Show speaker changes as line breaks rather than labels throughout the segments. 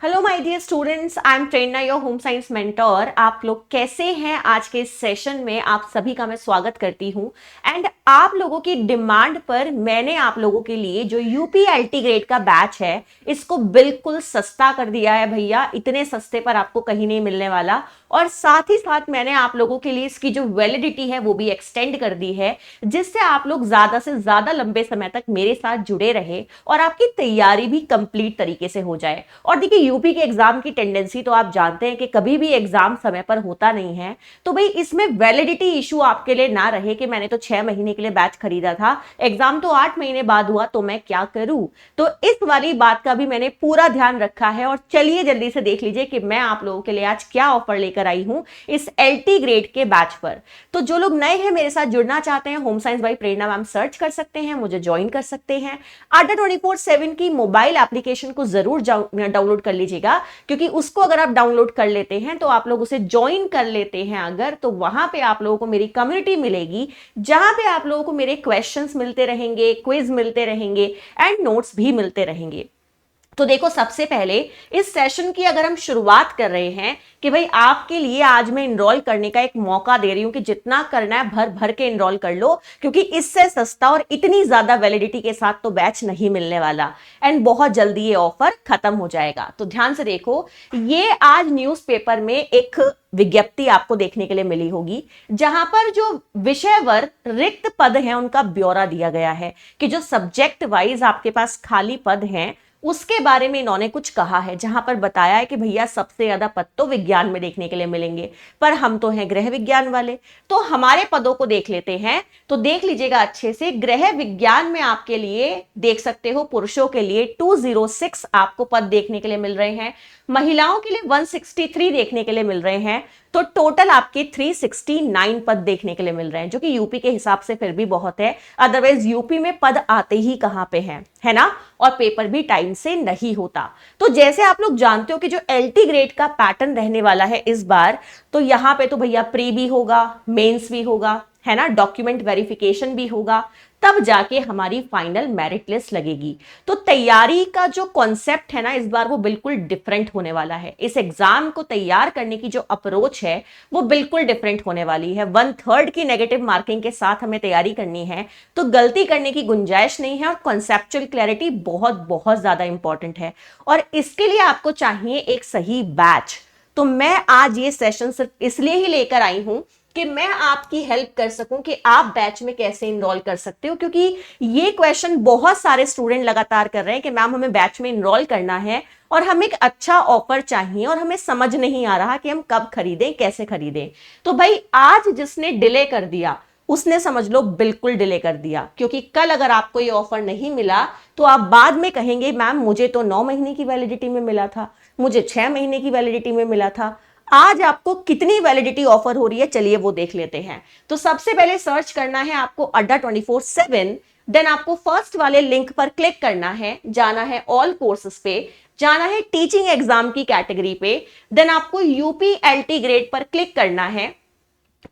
Hello my dear students, I am Prerna, your home science mentor. आप लोग कैसे हैं? आज के इस सेशन में आप सभी का मैं स्वागत करती हूं। एंड आप लोगों की डिमांड पर मैंने आप लोगों के लिए जो यूपीएलटी ग्रेड का बैच है इसको बिल्कुल सस्ता कर दिया है भैया। इतने सस्ते पर आपको कहीं नहीं मिलने वाला। और साथ ही साथ मैंने आप लोगों के लिए इसकी जो वैलिडिटी है वो भी एक्सटेंड कर दी है, जिससे आप लोग ज्यादा से ज्यादा लंबे समय तक मेरे साथ जुड़े रहे और आपकी तैयारी भी कंप्लीट तरीके से हो जाए। और देखिए, यूपी के एग्जाम की टेंडेंसी तो आप जानते हैं कि कभी भी एग्जाम समय पर होता नहीं है। तो भाई इसमें वैलिडिटी इशू आपके लिए ना रहे कि मैंने तो 6 महीने के लिए बैच खरीदा था, एग्जाम तो 8 महीने बाद हुआ, तो मैं क्या करूं। तो इस वाली बात का भी मैंने पूरा ध्यान रखा है। और चलिए जल्दी से देख लीजिए कि मैं आप लोगों के लिए आज क्या ऑफर लेकर आई हूं इस एलटी ग्रेड के बैच पर। तो जो लोग नए हैं, मेरे साथ जुड़ना चाहते हैं, home science by Prerna ma'am search कर सकते हैं, मुझे ज्वाइन कर सकते हैं। अड्डा 24/7 की मोबाइल एप्लीकेशन को जरूर डाउनलोड कर लीजिएगा, क्योंकि उसको अगर आप डाउनलोड कर लेते हैं तो आप लोग उसे ज्वाइन कर लेते हैं अगर, तो वहां पे आप लोगों को मेरी कम्युनिटी मिलेगी, जहां पे आप लोगों को मेरे क्वेश्चंस मिलते रहेंगे, क्विज मिलते रहेंगे एंड नोट्स भी मिलते रहेंगे। तो देखो, सबसे पहले इस सेशन की अगर हम शुरुआत कर रहे हैं कि भाई आपके लिए आज मैं इनरोल करने का एक मौका दे रही हूं कि जितना करना है भर भर के इनरोल कर लो, क्योंकि इससे सस्ता और इतनी ज्यादा वैलिडिटी के साथ तो बैच नहीं मिलने वाला। एंड बहुत जल्दी ये ऑफर खत्म हो जाएगा। तो ध्यान से देखो, ये आज न्यूज़पेपर में एक विज्ञप्ति आपको देखने के लिए मिली होगी, जहां पर जो विषयवर रिक्त पद हैं उनका ब्यौरा दिया गया है कि जो सब्जेक्ट वाइज आपके पास खाली पद हैं उसके बारे में इन्होंने कुछ कहा है, जहां पर बताया है कि भैया सबसे ज्यादा पद तो विज्ञान में देखने के लिए मिलेंगे, पर हम तो हैं गृह विज्ञान वाले। तो हमारे पदों को देख लेते हैं। तो देख लीजिएगा अच्छे से, गृह विज्ञान में आपके लिए देख सकते हो, पुरुषों के लिए 206 आपको पद देखने के लिए मिल रहे हैं, महिलाओं के लिए 163 देखने के लिए मिल रहे हैं। तो टोटल आपके 369 पद देखने के लिए मिल रहे हैं, जो कि यूपी के हिसाब से फिर भी बहुत है। अदरवाइज यूपी में पद आते ही कहां पे हैं, है ना, और पेपर भी टाइम से नहीं होता। तो जैसे आप लोग जानते हो कि जो एलटी ग्रेड का पैटर्न रहने वाला है इस बार, तो यहां पे तो भैया प्री भी होगा, मेंस भी होगा, है ना, डॉक्यूमेंट वेरिफिकेशन भी होगा, तब जाके हमारी फाइनल मेरिट लिस्ट लगेगी। तो तैयारी का जो कॉन्सेप्ट है ना इस बार, वो बिल्कुल डिफरेंट होने वाला है। इस एग्जाम को तैयार करने की जो अप्रोच है वो बिल्कुल डिफरेंट होने वाली है। 1/3 की नेगेटिव मार्किंग के साथ हमें तैयारी करनी है, तो गलती करने की गुंजाइश नहीं है। और कॉन्सेप्चुअल क्लैरिटी बहुत बहुत ज्यादा इंपॉर्टेंट है, और इसके लिए आपको चाहिए एक सही बैच। तो मैं आज ये सेशन सिर्फ इसलिए ही लेकर आई हूं कि मैं आपकी हेल्प कर सकूं कि आप बैच में कैसे इनरोल कर सकते हो, क्योंकि ये क्वेश्चन बहुत सारे स्टूडेंट लगातार कर रहे हैं कि मैम हमें बैच में इनरोल करना है और हमें एक अच्छा ऑफर चाहिए और हमें समझ नहीं आ रहा कि हम कब खरीदें, कैसे खरीदें। तो भाई आज जिसने डिले कर दिया उसने समझ लो बिल्कुल डिले कर दिया, क्योंकि कल अगर आपको ये ऑफर नहीं मिला तो आप बाद में कहेंगे मैम मुझे तो 9 महीने की वैलिडिटी में मिला था, मुझे 6 महीने की वैलिडिटी में मिला था। आज आपको कितनी वैलिडिटी ऑफर हो रही है, चलिए वो देख लेते हैं। तो सबसे पहले सर्च करना है आपको अड्डा 24/7, देन आपको फर्स्ट वाले लिंक पर क्लिक करना है, जाना है ऑल कोर्सेस पे, जाना है टीचिंग एग्जाम की कैटेगरी पे, देन आपको यूपीएलटी ग्रेड पर क्लिक करना है।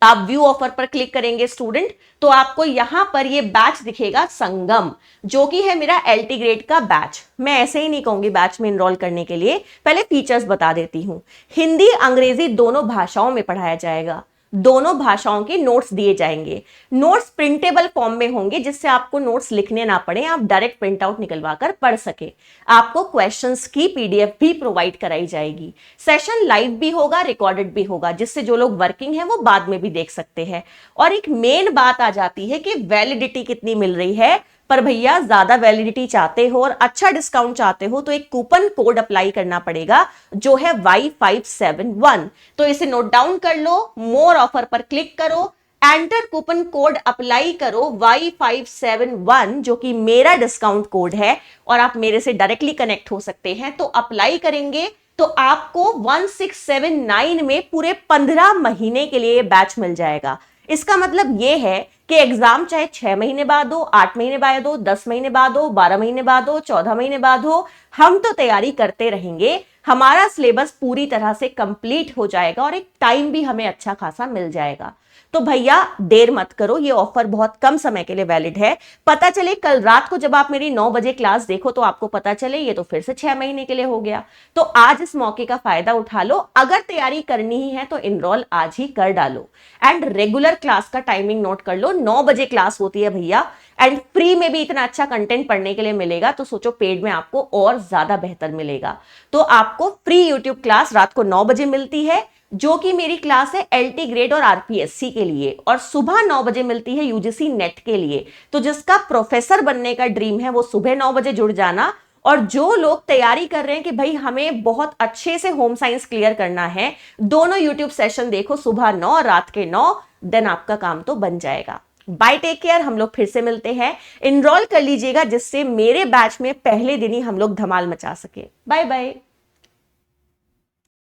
आप व्यू ऑफर पर क्लिक करेंगे स्टूडेंट, तो आपको यहां पर ये बैच दिखेगा संगम, जो कि है मेरा एलटी ग्रेड का बैच। मैं ऐसे ही नहीं कहूंगी बैच में इनरोल करने के लिए, पहले फीचर्स बता देती हूं। हिंदी अंग्रेजी दोनों भाषाओं में पढ़ाया जाएगा, दोनों भाषाओं के नोट्स दिए जाएंगे। नोट्स प्रिंटेबल फॉर्म में होंगे, जिससे आपको नोट्स लिखने ना पड़े, आप डायरेक्ट प्रिंट आउट निकलवा कर पढ़ सके। आपको क्वेश्चंस की पीडीएफ भी प्रोवाइड कराई जाएगी। सेशन लाइव भी होगा, रिकॉर्डेड भी होगा, जिससे जो लोग वर्किंग हैं वो बाद में भी देख सकते हैं। और एक मेन बात आ जाती है कि वैलिडिटी कितनी मिल रही है। पर भैया ज्यादा वैलिडिटी चाहते हो और अच्छा डिस्काउंट चाहते हो तो एक कूपन कोड अप्लाई करना पड़ेगा, जो है Y571। तो इसे नोट डाउन कर लो, मोर ऑफर पर क्लिक करो, एंटर कूपन कोड अप्लाई करो Y571, जो कि मेरा डिस्काउंट कोड है, और आप मेरे से डायरेक्टली कनेक्ट हो सकते हैं। तो अप्लाई करेंगे तो आपको 1679 में पूरे 15 महीने के लिए बैच मिल जाएगा। इसका मतलब यह है कि एग्जाम चाहे 6 महीने बाद हो, 8 महीने बाद हो, 10 महीने बाद हो, 12 महीने बाद हो, 14 महीने बाद हो, हम तो तैयारी करते रहेंगे, हमारा सिलेबस पूरी तरह से कंप्लीट हो जाएगा और एक टाइम भी हमें अच्छा खासा मिल जाएगा। तो भैया देर मत करो, ये ऑफर बहुत कम समय के लिए वैलिड है। पता चले कल रात को जब आप मेरी 9 बजे क्लास देखो तो आपको पता चले ये तो फिर से 6 महीने के लिए हो गया। तो आज इस मौके का फायदा उठा लो, अगर तैयारी करनी ही है तो इनरोल आज ही कर डालो। एंड रेगुलर क्लास का टाइमिंग नोट कर लो, 9 बजे क्लास होती है भैया, एंड फ्री में भी इतना अच्छा कंटेंट पढ़ने के लिए मिलेगा, तो सोचो पेड में आपको और ज्यादा बेहतर मिलेगा। तो आपको फ्री यूट्यूब क्लास रात को 9 बजे मिलती है, जो कि मेरी क्लास है एलटी ग्रेड और आरपीएससी के लिए, और सुबह 9 बजे मिलती है यूजीसी नेट के लिए। तो जिसका प्रोफेसर बनने का ड्रीम है वो सुबह 9 बजे जुड़ जाना, और जो लोग तैयारी कर रहे हैं कि भाई हमें बहुत अच्छे से होम साइंस क्लियर करना है, दोनों यूट्यूब सेशन देखो, सुबह 9 रात के 9, देन आपका काम तो बन जाएगा। बाय, टेक केयर, हम लोग फिर से मिलते हैं। इनरोल कर लीजिएगा जिससे मेरे बैच में पहले दिन ही हम लोग धमाल मचा सके। Bye bye.